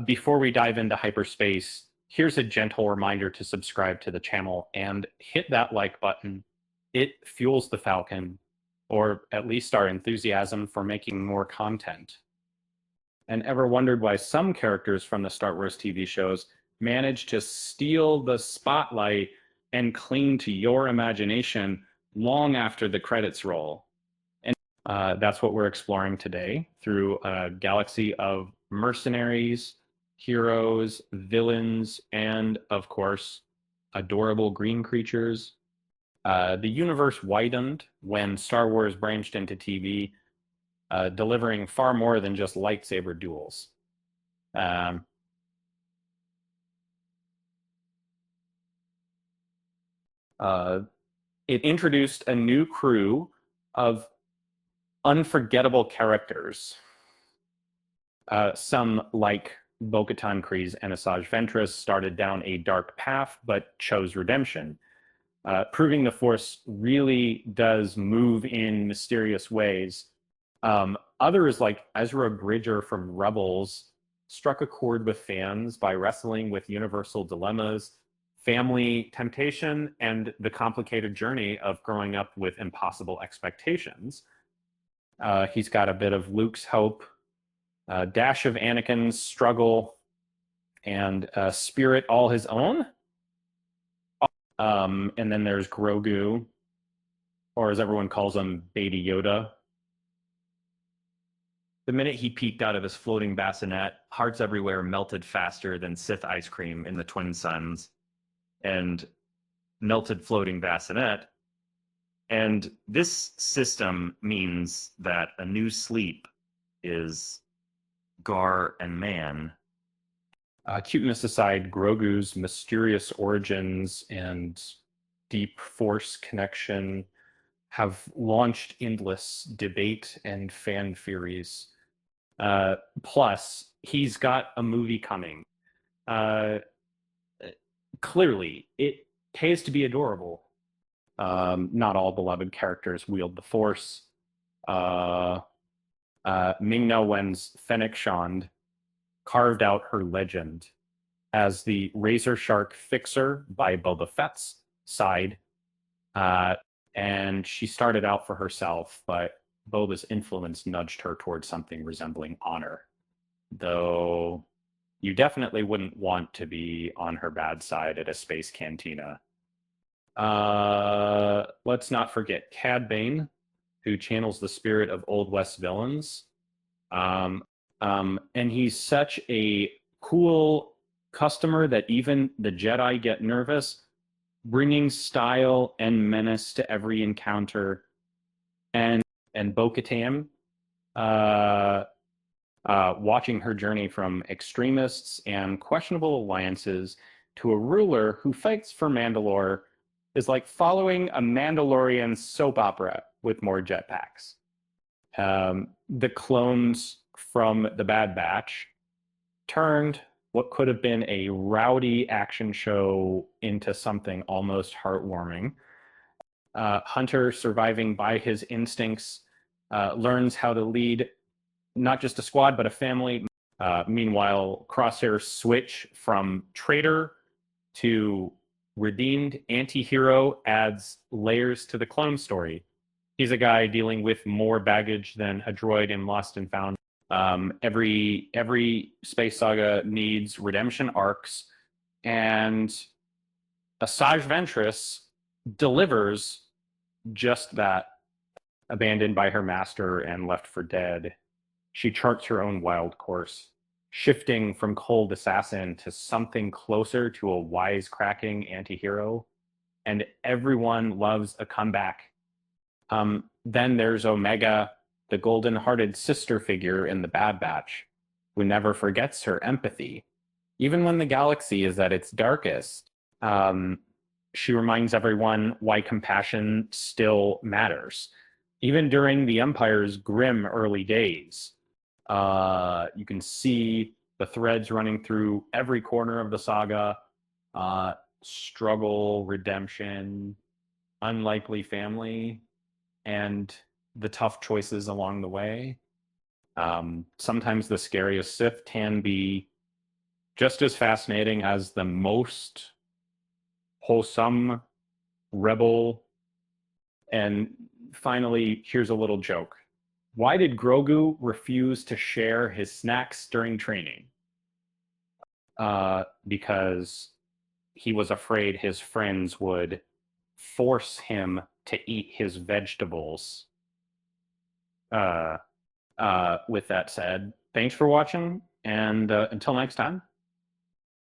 Before we dive into hyperspace, here's a gentle reminder to subscribe to the channel and hit that like button. It fuels the Falcon, or at least our enthusiasm for making more content. And ever wondered why some characters from the Star Wars TV shows manage to steal the spotlight and cling to your imagination long after the credits roll? And that's what we're exploring today through a galaxy of mercenaries, heroes, villains, and of course, adorable green creatures. The universe widened when Star Wars branched into TV, delivering far more than just lightsaber duels. Um, uh, it introduced a new crew of unforgettable characters. Some, like Bo-Katan Kryze and Asajj Ventress, started down a dark path but chose redemption, proving the Force really does move in mysterious ways. Others, like Ezra Bridger from Rebels, struck a chord with fans by wrestling with universal dilemmas, family temptation, and the complicated journey of growing up with impossible expectations. He's got a bit of Luke's hope, a dash of Anakin's struggle, and a spirit all his own. And then there's Grogu, or as everyone calls him, Baby Yoda. The minute he peeked out of his floating bassinet, hearts everywhere melted faster than Sith ice cream in the Twin Suns, and melted floating bassinet. And this system means that a new sleep is Gar and Man. Cuteness aside, Grogu's mysterious origins and deep Force connection have launched endless debate and fan theories. Plus, he's got a movie coming. Uh, Clearly, it pays to be adorable. Not all beloved characters wield the Force. Ming-Na Wen's Fennec Shand carved out her legend as the Razor Shark Fixer by Boba Fett's side. Uh, and she started out for herself, but Boba's influence nudged her towards something resembling honor. Though you definitely wouldn't want to be on her bad side at a space cantina. Let's not forget Cad Bane, who channels the spirit of Old West villains. And he's such a cool customer that even the Jedi get nervous, bringing style and menace to every encounter. And Bo-Katan, uh, watching her journey from extremists and questionable alliances to a ruler who fights for Mandalore is like following a Mandalorian soap opera with more jetpacks. The clones from the Bad Batch turned what could have been a rowdy action show into something almost heartwarming. Hunter, surviving by his instincts, learns how to lead not just a squad, but a family. Meanwhile, Crosshair's switch from traitor to redeemed anti-hero adds layers to the clone story. He's a guy dealing with more baggage than a droid in Lost and Found. Every space saga needs redemption arcs, and Asajj Ventress delivers just that. Abandoned by her master and left for dead, she charts her own wild course, shifting from cold assassin to something closer to a wisecracking anti-hero. And everyone loves a comeback. Then there's Omega, the golden-hearted sister figure in the Bad Batch, who never forgets her empathy. Even when the galaxy is at its darkest, she reminds everyone why compassion still matters. Even during the Empire's grim early days, you can see the threads running through every corner of the saga. Struggle, redemption, unlikely family, and the tough choices along the way. Sometimes the scariest Sith can be just as fascinating as the most wholesome rebel. And finally, here's a little joke. Why did Grogu refuse to share his snacks during training? Because he was afraid his friends would force him to eat his vegetables. With that said, thanks for watching, and until next time.